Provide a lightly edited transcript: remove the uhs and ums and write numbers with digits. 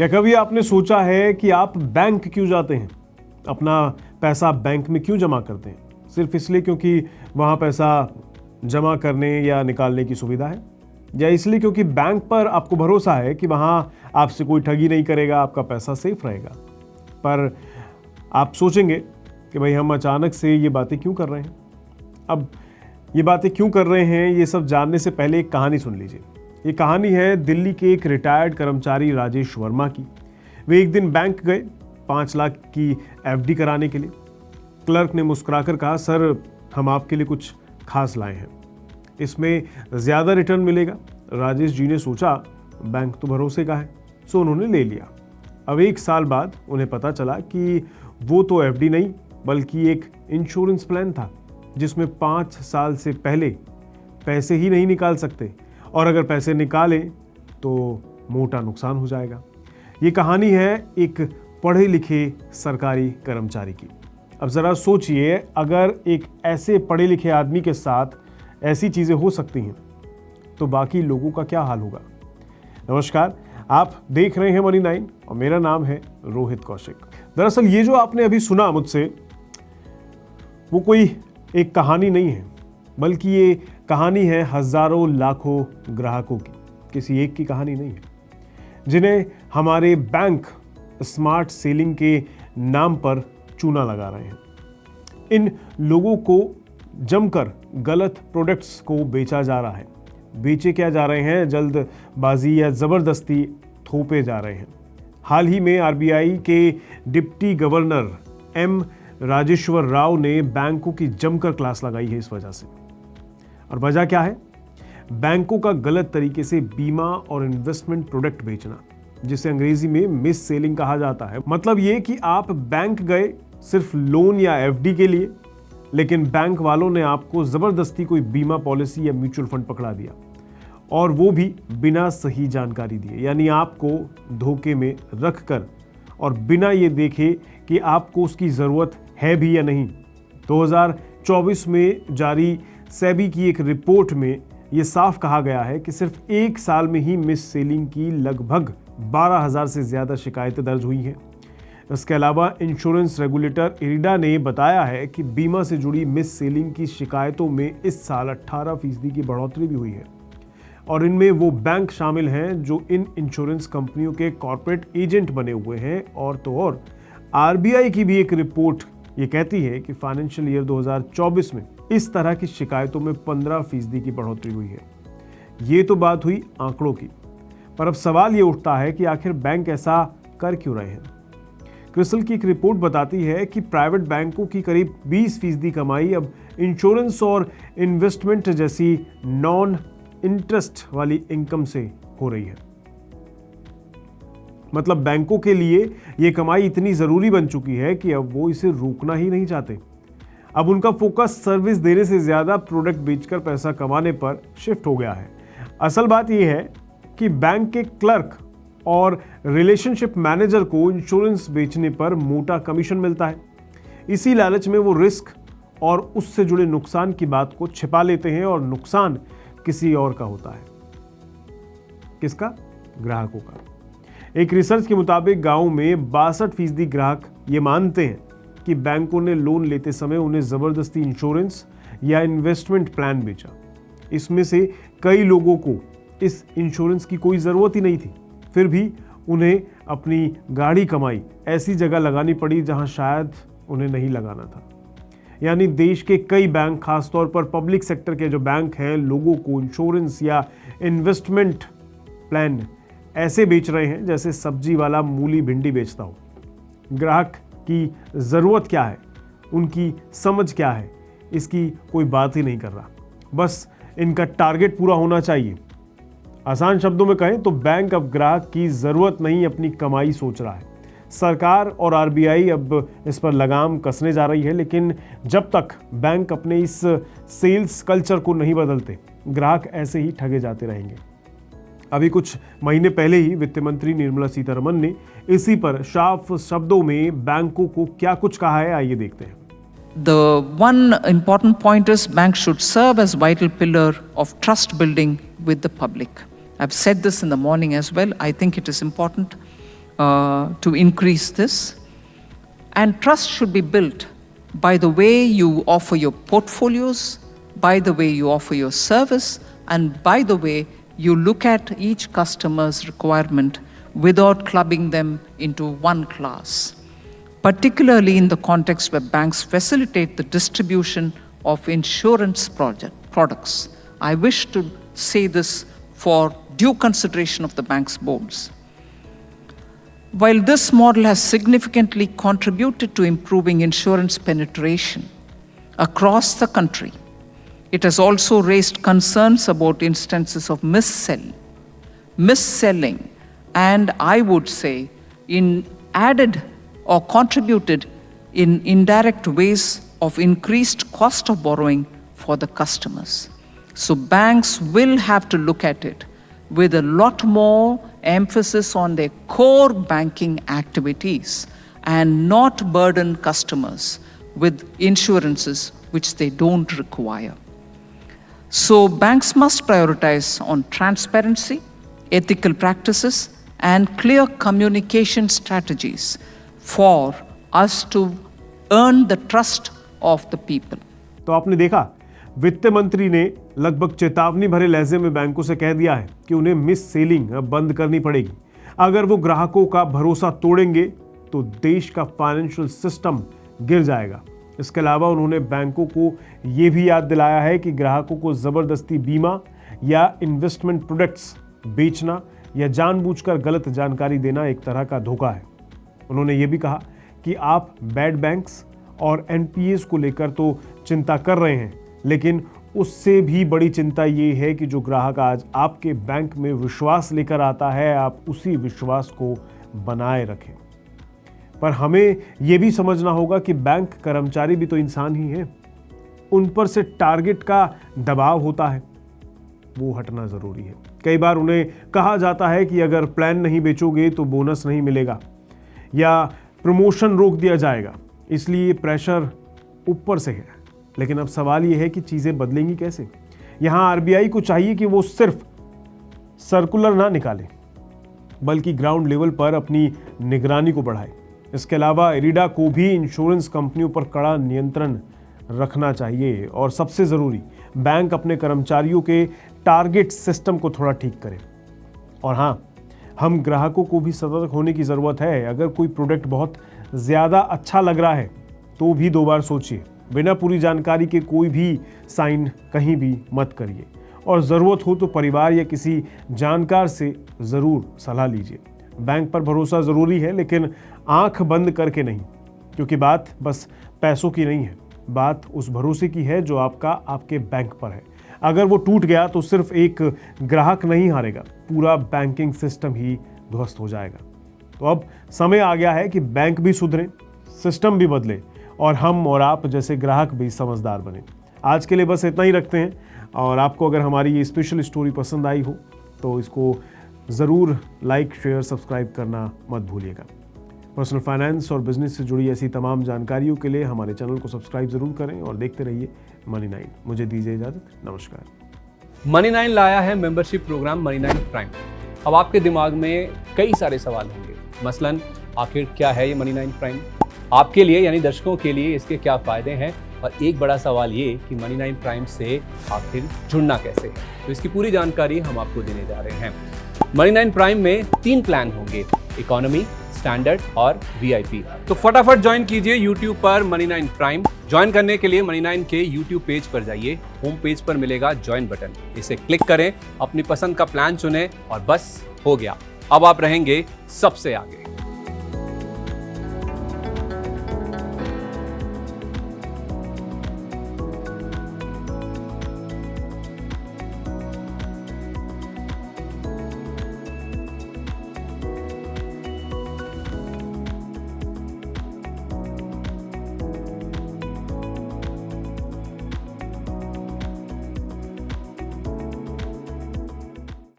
क्या कभी आपने सोचा है कि आप बैंक क्यों जाते हैं? अपना पैसा बैंक में क्यों जमा करते हैं? सिर्फ इसलिए क्योंकि वहाँ पैसा जमा करने या निकालने की सुविधा है, या इसलिए क्योंकि बैंक पर आपको भरोसा है कि वहाँ आपसे कोई ठगी नहीं करेगा, आपका पैसा सेफ रहेगा? पर आप सोचेंगे कि भाई हम अचानक से ये बातें क्यों कर रहे हैं? अब ये बातें क्यों कर रहे हैं, ये सब जानने से पहले एक कहानी सुन लीजिए। ये कहानी है दिल्ली के एक रिटायर्ड कर्मचारी राजेश वर्मा की। वे एक दिन बैंक गए 5 लाख की एफडी कराने के लिए। क्लर्क ने मुस्कुराकर कहा, सर हम आपके लिए कुछ खास लाए हैं, इसमें ज़्यादा रिटर्न मिलेगा। राजेश जी ने सोचा बैंक तो भरोसे का है, सो उन्होंने ले लिया। अब 1 साल बाद उन्हें पता चला कि वो तो एफडी नहीं बल्कि एक इंश्योरेंस प्लान था, जिसमें 5 साल से पहले पैसे ही नहीं निकाल सकते, और अगर पैसे निकालें तो मोटा नुकसान हो जाएगा। ये कहानी है एक पढ़े लिखे सरकारी कर्मचारी की। अब ज़रा सोचिए, अगर एक ऐसे पढ़े लिखे आदमी के साथ ऐसी चीज़ें हो सकती हैं तो बाकी लोगों का क्या हाल होगा। नमस्कार, आप देख रहे हैं मनी 9 और मेरा नाम है रोहित कौशिक। दरअसल ये जो आपने अभी सुना मुझसे, वो कोई एक कहानी नहीं है, बल्कि ये कहानी है हजारों लाखों ग्राहकों की, किसी एक की कहानी नहीं है, जिन्हें हमारे बैंक स्मार्ट सेलिंग के नाम पर चूना लगा रहे हैं। इन लोगों को जमकर गलत प्रोडक्ट्स को बेचा जा रहा है। बेचे क्या जा रहे हैं? जल्दबाजी या ज़बरदस्ती थोपे जा रहे हैं। हाल ही में आरबीआई के deputy governor M Rajeshwar Rao ने बैंकों की जमकर क्लास लगाई है इस वजह से। और वजह क्या है? बैंकों का गलत तरीके से बीमा और इन्वेस्टमेंट प्रोडक्ट बेचना, जिसे अंग्रेजी में मिस सेलिंग कहा जाता है। मतलब ये कि आप बैंक गए सिर्फ लोन या एफडी के लिए, लेकिन बैंक वालों ने आपको जबरदस्ती कोई बीमा पॉलिसी या म्यूचुअल फंड पकड़ा दिया, और वो भी बिना सही जानकारी दिए, यानी आपको धोखे में रख कर और बिना ये देखे कि आपको उसकी ज़रूरत है भी या नहीं। 2024 में जारी सेबी की एक रिपोर्ट में ये साफ कहा गया है कि सिर्फ 1 साल में ही मिस सेलिंग की लगभग 12,000 से ज़्यादा शिकायतें दर्ज हुई हैं। इसके अलावा इंश्योरेंस रेगुलेटर इरिडा ने बताया है कि बीमा से जुड़ी मिस सेलिंग की शिकायतों में इस साल 18% की बढ़ोतरी भी हुई है, और इनमें वो बैंक शामिल हैं जो इन इंश्योरेंस कंपनियों के कॉर्पोरेट एजेंट बने हुए हैं। और तो और आरबीआई की भी एक रिपोर्ट ये कहती है कि फाइनेंशियल ईयर 2024 में इस तरह की शिकायतों में 15% की बढ़ोतरी हुई है। ये तो बात हुई आंकड़ों की, पर अब सवाल ये उठता है कि आखिर बैंक ऐसा कर क्यों रहे हैं। क्रिसल की एक रिपोर्ट बताती है कि प्राइवेट बैंकों की करीब 20% कमाई अब इंश्योरेंस और इन्वेस्टमेंट जैसी नॉन इंटरेस्ट वाली इनकम से हो रही है। मतलब बैंकों के लिए ये कमाई इतनी जरूरी बन चुकी है कि अब वो इसे रोकना ही नहीं चाहते। अब उनका फोकस सर्विस देने से ज्यादा प्रोडक्ट बेचकर पैसा कमाने पर शिफ्ट हो गया है। असल बात यह है कि बैंक के क्लर्क और रिलेशनशिप मैनेजर को इंश्योरेंस बेचने पर मोटा कमीशन मिलता है। इसी लालच में वो रिस्क और उससे जुड़े नुकसान की बात को छिपा लेते हैं, और नुकसान किसी और का होता है। किसका? ग्राहकों का। एक रिसर्च के मुताबिक गांव में 62% ग्राहक ये मानते हैं कि बैंकों ने लोन लेते समय उन्हें जबरदस्ती इंश्योरेंस या इन्वेस्टमेंट प्लान बेचा। इसमें से कई लोगों को इस इंश्योरेंस की कोई ज़रूरत ही नहीं थी, फिर भी उन्हें अपनी गाढ़ी कमाई ऐसी जगह लगानी पड़ी जहां शायद उन्हें नहीं लगाना था। यानी देश के कई बैंक, खासतौर पर पब्लिक सेक्टर के जो बैंक हैं, लोगों को इंश्योरेंस या इन्वेस्टमेंट प्लान ऐसे बेच रहे हैं जैसे सब्जी वाला मूली भिंडी बेचता हो। ग्राहक की ज़रूरत क्या है, उनकी समझ क्या है, इसकी कोई बात ही नहीं कर रहा। बस इनका टारगेट पूरा होना चाहिए। आसान शब्दों में कहें तो बैंक अब ग्राहक की ज़रूरत नहीं, अपनी कमाई सोच रहा है। सरकार और आरबीआई अब इस पर लगाम कसने जा रही है, लेकिन जब तक बैंक अपने इस सेल्स कल्चर को नहीं बदलते, ग्राहक ऐसे ही ठगे जाते रहेंगे। अभी कुछ महीने पहले ही वित्त मंत्री निर्मला सीतारमण ने इसी पर साफ शब्दों में बैंकों को क्या कुछ कहा है, आइए देखते हैं। The one important point is banks should serve as vital pillar of trust building with the public. I've said this in the morning as well. I think it is important. to increase this. And trust should be built by the way you offer your portfolios, by the way you offer your service, and by the way you look at each customer's requirement without clubbing them into one class, particularly in the context where banks facilitate the distribution of insurance products. I wish to say this for due consideration of the bank's boards. While this model has significantly contributed to improving insurance penetration across the country, it has also raised concerns about instances of misselling, and I would say added or contributed in indirect ways of increased cost of borrowing for the customers. So banks will have to look at it with a lot more emphasis on their core banking activities and not burden customers with insurances which they don't require. So banks must prioritize on transparency, ethical practices, and clear communication strategies for us to earn the trust of the people. तो आपने देखा, वित्त मंत्री ने लगभग चेतावनी भरे लहजे में बैंकों से कह दिया है कि उन्हें मिस सेलिंग अब बंद करनी पड़ेगी। अगर वो ग्राहकों का भरोसा तोड़ेंगे तो देश का फाइनेंशियल सिस्टम गिर जाएगा। इसके अलावा उन्होंने बैंकों को ये भी याद दिलाया है कि ग्राहकों को जबरदस्ती बीमा या इन्वेस्टमेंट प्रोडक्ट्स बेचना या जानबूझकर गलत जानकारी देना एक तरह का धोखा है। उन्होंने ये भी कहा कि आप बैड बैंक्स और एनपीएस को लेकर तो चिंता कर रहे हैं, लेकिन उससे भी बड़ी चिंता ये है कि जो ग्राहक आज आपके बैंक में विश्वास लेकर आता है, आप उसी विश्वास को बनाए रखें। पर हमें यह भी समझना होगा कि बैंक कर्मचारी भी तो इंसान ही हैं। उन पर से टारगेट का दबाव होता है, वो हटना जरूरी है। कई बार उन्हें कहा जाता है कि अगर प्लान नहीं बेचोगे तो बोनस नहीं मिलेगा या प्रमोशन रोक दिया जाएगा, इसलिए प्रेशर ऊपर से है। लेकिन अब सवाल यह है कि चीजें बदलेंगी कैसे। यहां आरबीआई को चाहिए कि वो सिर्फ सर्कुलर ना निकाले, बल्कि ग्राउंड लेवल पर अपनी निगरानी को बढ़ाए। इसके अलावा इरिडा को भी इंश्योरेंस कंपनियों पर कड़ा नियंत्रण रखना चाहिए और सबसे जरूरी, बैंक अपने कर्मचारियों के टारगेट सिस्टम को थोड़ा ठीक करें। और हाँ, हम ग्राहकों को भी सतर्क होने की ज़रूरत है। अगर कोई प्रोडक्ट बहुत ज़्यादा अच्छा लग रहा है तो भी 2 बार सोचिए। बिना पूरी जानकारी के कोई भी साइन कहीं भी मत करिए और ज़रूरत हो तो परिवार या किसी जानकार से ज़रूर सलाह लीजिए। बैंक पर भरोसा ज़रूरी है, लेकिन आंख बंद करके नहीं, क्योंकि बात बस पैसों की नहीं है, बात उस भरोसे की है जो आपके बैंक पर है। अगर वो टूट गया तो सिर्फ एक ग्राहक नहीं हारेगा, पूरा बैंकिंग सिस्टम ही ध्वस्त हो जाएगा। तो अब समय आ गया है कि बैंक भी सुधरे, सिस्टम भी बदले और हम और आप जैसे ग्राहक भी समझदार बने। आज के लिए बस इतना ही रखते हैं, और आपको अगर हमारी ये स्पेशल स्टोरी पसंद आई हो तो इसको ज़रूर लाइक, शेयर, सब्सक्राइब करना मत भूलिएगा। पर्सनल फाइनेंस और बिजनेस से जुड़ी ऐसी तमाम जानकारियों के लिए हमारे चैनल को सब्सक्राइब ज़रूर करें और देखते रहिए मनी 9। मुझे दीजिए इजाज़त, नमस्कार। मनी 9 लाया है मेंबरशिप प्रोग्राम मनी 9 प्राइम। अब आपके दिमाग में कई सारे सवाल होंगे, मसलन आखिर क्या है ये मनी 9 प्राइम, आपके लिए यानी दर्शकों के लिए इसके क्या फ़ायदे हैं, और एक बड़ा सवाल ये कि मनी 9 प्राइम से आखिर जुड़ना कैसे है। तो इसकी पूरी जानकारी हम आपको देने जा रहे हैं। मनी 9 प्राइम में 3 प्लान होंगे, इकोनॉमी, स्टैंडर्ड और वीआईपी। तो फटाफट ज्वाइन कीजिए यूट्यूब पर मनी 9 प्राइम। ज्वाइन करने के लिए मनी 9 के यूट्यूब पेज पर जाइए, होम पेज पर मिलेगा ज्वाइन बटन, इसे क्लिक करें, अपनी पसंद का प्लान चुनें और बस हो गया, अब आप रहेंगे सबसे आगे।